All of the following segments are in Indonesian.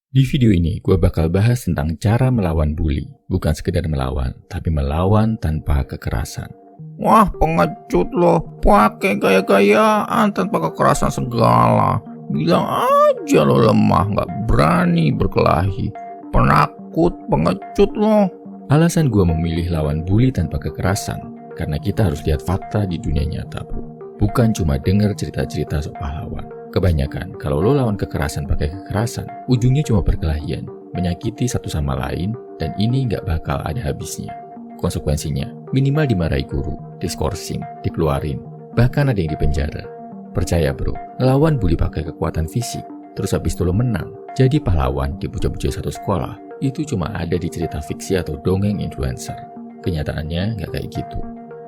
Di video ini, gue bakal bahas tentang cara melawan bully. Bukan sekedar melawan, tapi melawan tanpa kekerasan. Wah, pengecut loh, pakai gaya-gayaan tanpa kekerasan segala. Bilang aja lo lemah, gak berani berkelahi. Penakut, pengecut loh. Alasan gue memilih lawan bully tanpa kekerasan, karena kita harus lihat fakta di dunia nyata, bro. Bukan cuma denger cerita-cerita soal pahlawan. Kebanyakan, kalau lo lawan kekerasan pakai kekerasan, ujungnya cuma perkelahian, menyakiti satu sama lain, dan ini nggak bakal ada habisnya. Konsekuensinya, minimal dimarahi guru, diskorsing, dikeluarin, bahkan ada yang dipenjara. Percaya bro, ngelawan bully pakai kekuatan fisik, terus habis itu lo menang, jadi pahlawan dipuja-puja satu sekolah, itu cuma ada di cerita fiksi atau dongeng influencer. Kenyataannya nggak kayak gitu.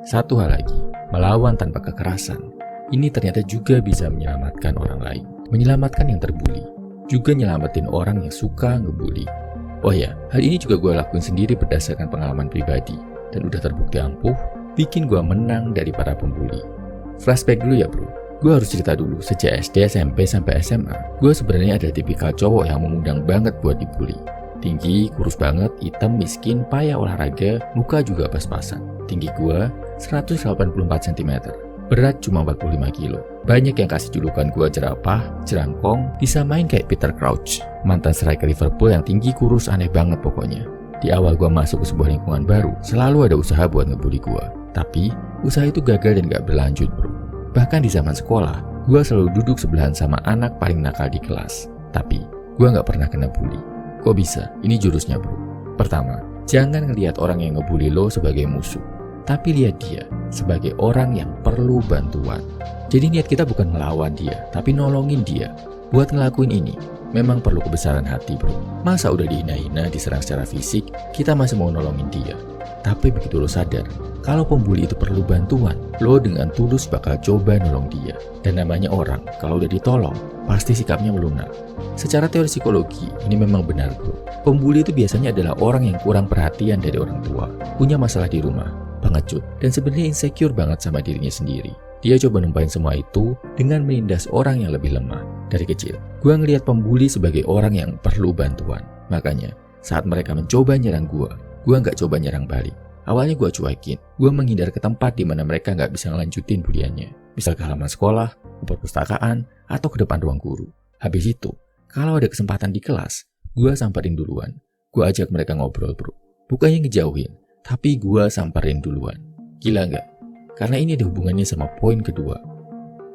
Satu hal lagi, melawan tanpa kekerasan, ini ternyata juga bisa menyelamatkan orang lain, menyelamatkan yang terbuli, juga nyelamatin orang yang suka ngebully. Oh ya, hal ini juga gue lakuin sendiri berdasarkan pengalaman pribadi, dan udah terbukti ampuh, bikin gue menang dari para pembuli. Flashback dulu ya bro, gue harus cerita dulu, sejak SD, SMP, sampai SMA, gue sebenarnya adalah tipikal cowok yang mengundang banget buat dibully. Tinggi, kurus banget, hitam, miskin, payah olahraga, muka juga pas-pasan. Tinggi gue 184 cm. Berat cuma 45 kilo. Banyak yang kasih julukan gua jerapah, jerangkong, disamain kayak Peter Crouch, mantan striker Liverpool yang tinggi kurus aneh banget pokoknya. Di awal gua masuk ke sebuah lingkungan baru, selalu ada usaha buat ngebully gua. Tapi, usaha itu gagal dan gak berlanjut bro. Bahkan di zaman sekolah, gua selalu duduk sebelahan sama anak paling nakal di kelas. Tapi, gua gak pernah kena bully. Kok bisa? Ini jurusnya bro. Pertama, jangan ngelihat orang yang ngebully lo sebagai musuh, tapi lihat dia sebagai orang yang perlu bantuan. Jadi niat kita bukan melawan dia, tapi nolongin dia. Buat ngelakuin ini, memang perlu kebesaran hati bro. Masa udah dihina-hina, diserang secara fisik, kita masih mau nolongin dia. Tapi begitu lo sadar, kalau pembuli itu perlu bantuan, lo dengan tulus bakal coba nolong dia. Dan namanya orang, kalau udah ditolong, pasti sikapnya melunak. Secara teori psikologi, ini memang benar bro. Pembuli itu biasanya adalah orang yang kurang perhatian dari orang tua, punya masalah di rumah, pengecut, dan sebenarnya insecure banget sama dirinya sendiri. Dia coba numpain semua itu dengan menindas orang yang lebih lemah. Dari kecil, gue ngelihat pembuli sebagai orang yang perlu bantuan. Makanya, saat mereka mencoba nyerang gue nggak coba nyerang balik. Awalnya gue cuekin, gue menghindar ke tempat di mana mereka nggak bisa ngelanjutin buliannya. Misal ke halaman sekolah, ke perpustakaan, atau ke depan ruang guru. Habis itu, kalau ada kesempatan di kelas, gue samperin duluan. Gue ajak mereka ngobrol bro. Bukannya ngejauhin, tapi gue samperin duluan. Gila nggak? Karena ini ada hubungannya sama poin kedua.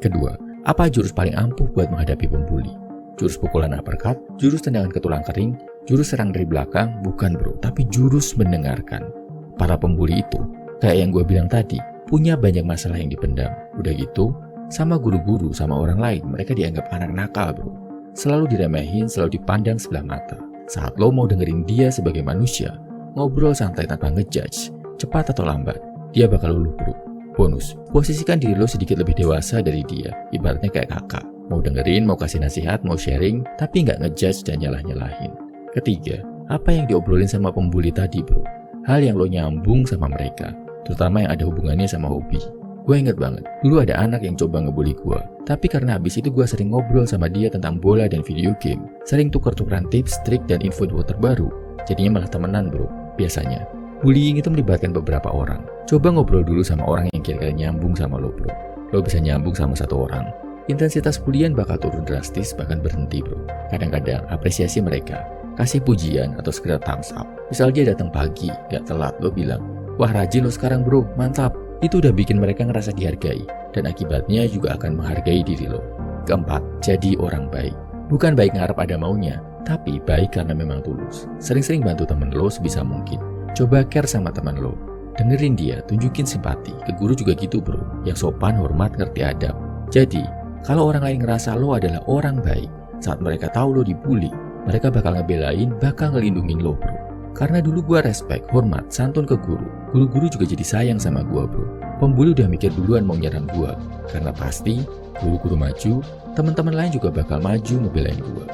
Kedua, apa jurus paling ampuh buat menghadapi pembuli? Jurus pukulan uppercut, jurus tendangan ke tulang kering, jurus serang dari belakang? Bukan bro, tapi jurus mendengarkan. Para pembuli itu, kayak yang gue bilang tadi, punya banyak masalah yang dipendam. Udah gitu, sama guru-guru, sama orang lain, mereka dianggap anak nakal bro. Selalu diremehin, selalu dipandang sebelah mata. Saat lo mau dengerin dia sebagai manusia, ngobrol santai tanpa ngejudge, cepat atau lambat, dia bakal luluh bro. Bonus, posisikan diri lo sedikit lebih dewasa dari dia, ibaratnya kayak kakak. Mau dengerin, mau kasih nasihat, mau sharing, tapi nggak ngejudge dan nyalah-nyalahin. Ketiga, apa yang diobrolin sama pembuli tadi bro? Hal yang lo nyambung sama mereka, terutama yang ada hubungannya sama hobi. Gue inget banget, dulu ada anak yang coba ngebully gue. Tapi karena habis itu gue sering ngobrol sama dia tentang bola dan video game, sering tuker-tukeran tips, trik, dan info terbaru, jadinya malah temenan bro. Biasanya, bullying itu melibatkan beberapa orang. Coba ngobrol dulu sama orang yang kira-kira nyambung sama lo bro. Lo bisa nyambung sama satu orang, intensitas bulian bakal turun drastis, bahkan berhenti bro. Kadang-kadang apresiasi mereka, kasih pujian atau sekedar thumbs up. Misal dia datang pagi, gak telat, lo bilang, wah rajin lo sekarang bro, mantap. Itu udah bikin mereka ngerasa dihargai, dan akibatnya juga akan menghargai diri lo. Keempat, jadi orang baik. Bukan baik ngarep ada maunya, tapi baik karena memang tulus. Sering-sering bantu temen lo sebisa mungkin. Coba care sama teman lo, dengerin dia, tunjukin simpati. Ke guru juga gitu bro, yang sopan, hormat, ngerti adab. Jadi, kalau orang lain ngerasa lo adalah orang baik, saat mereka tahu lo dibully, mereka bakal ngebelain, bakal ngelindungin lo bro. Karena dulu gue respect, hormat, santun ke guru. Guru-guru juga jadi sayang sama gue bro. Pembuli udah mikir duluan mau nyerang gue. Karena pasti, guru-guru maju, teman-teman lain juga bakal maju ngebelain gue.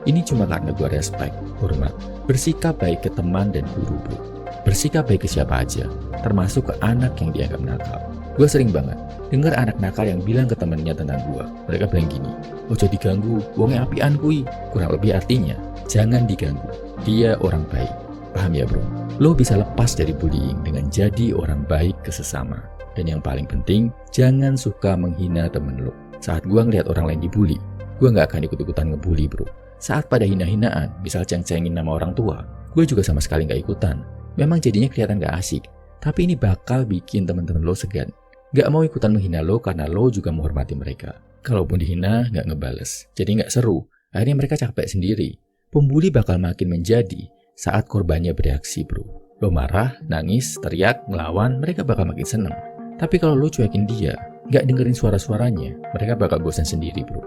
Ini cuma karena gue respect, hormat, bersikap baik ke teman dan guru bro. Bersikap baik ke siapa aja, termasuk ke anak yang dianggap nakal. Gue sering banget dengar anak nakal yang bilang ke temennya tentang gue. Mereka bilang gini, ojo diganggu, wongnya apian kui. Kurang lebih artinya, jangan diganggu, dia orang baik. Paham ya bro? Lo bisa lepas dari bullying dengan jadi orang baik ke sesama. Dan yang paling penting, jangan suka menghina temen lo. Saat gue ngeliat orang lain dibully, gue gak akan ikut-ikutan ngebully bro. Saat pada hina-hinaan, misal ceng-cengin nama orang tua, gue juga sama sekali gak ikutan. Memang jadinya kelihatan gak asik, tapi ini bakal bikin teman-teman lo segan. Gak mau ikutan menghina lo karena lo juga menghormati mereka. Kalaupun dihina, gak ngebales. Jadi gak seru. Akhirnya mereka capek sendiri. Pembuli bakal makin menjadi saat korbannya bereaksi bro. Lo marah, nangis, teriak, ngelawan, mereka bakal makin seneng. Tapi kalau lo cuekin dia, gak dengerin suara-suaranya, mereka bakal bosan sendiri bro.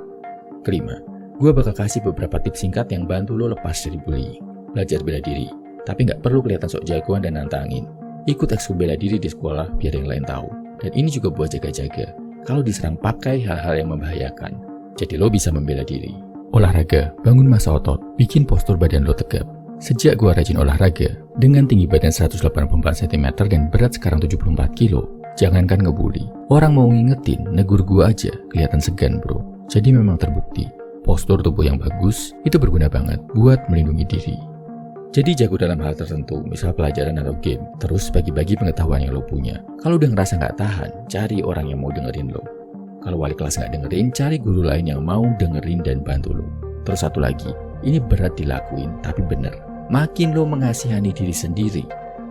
Kelima, gue bakal kasih beberapa tips singkat yang bantu lo lepas dari bullying. Belajar bela diri, tapi gak perlu kelihatan sok jagoan dan nantangin. Ikut ekskul bela diri di sekolah biar yang lain tahu. Dan ini juga buat jaga-jaga kalau diserang pakai hal-hal yang membahayakan. Jadi lo bisa membela diri. Olahraga, bangun massa otot, bikin postur badan lo tegap. Sejak gue rajin olahraga, dengan tinggi badan 184 cm dan berat sekarang 74 kilo, jangankan ngebully, orang mau ngingetin, negur gue aja, kelihatan segan bro. Jadi memang terbukti, postur tubuh yang bagus itu berguna banget buat melindungi diri. Jadi jago dalam hal tertentu, misal pelajaran atau game, terus bagi-bagi pengetahuan yang lo punya. Kalau udah ngerasa nggak tahan, cari orang yang mau dengerin lo. Kalau wali kelas nggak dengerin, cari guru lain yang mau dengerin dan bantu lo. Terus satu lagi, ini berat dilakuin, tapi bener. Makin lo mengasihani diri sendiri,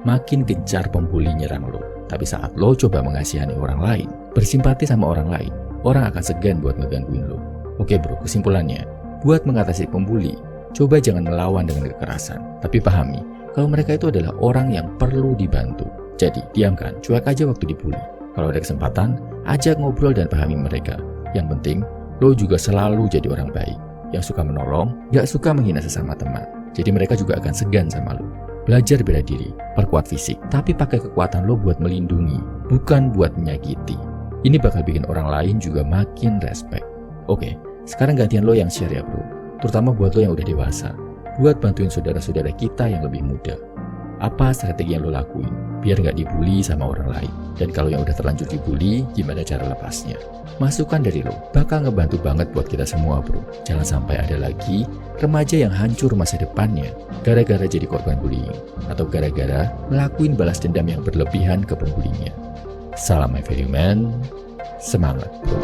makin gencar pembuli nyerang lo. Tapi saat lo coba mengasihani orang lain, bersimpati sama orang lain, orang akan segan buat ngegangguin lo. Oke bro, kesimpulannya, buat mengatasi pembuli, coba jangan melawan dengan kekerasan, tapi pahami kalau mereka itu adalah orang yang perlu dibantu. Jadi, diamkan, cuek aja waktu dibully. Kalau ada kesempatan, ajak ngobrol dan pahami mereka. Yang penting, lo juga selalu jadi orang baik, yang suka menolong, gak suka menghina sesama teman. Jadi mereka juga akan segan sama lo. Belajar bela diri, perkuat fisik, tapi pakai kekuatan lo buat melindungi, bukan buat menyakiti. Ini bakal bikin orang lain juga makin respect. Oke, sekarang gantian lo yang share ya bro. Terutama buat lo yang udah dewasa, buat bantuin saudara-saudara kita yang lebih muda. Apa strategi yang lo lakuin biar gak dibully sama orang lain? Dan kalau yang udah terlanjur dibully, gimana cara lepasnya? Masukan dari lo bakal ngebantu banget buat kita semua bro. Jangan sampai ada lagi remaja yang hancur masa depannya gara-gara jadi korban bullying, atau gara-gara ngelakuin balas dendam yang berlebihan ke pembulinya. Salam my value man, semangat bro.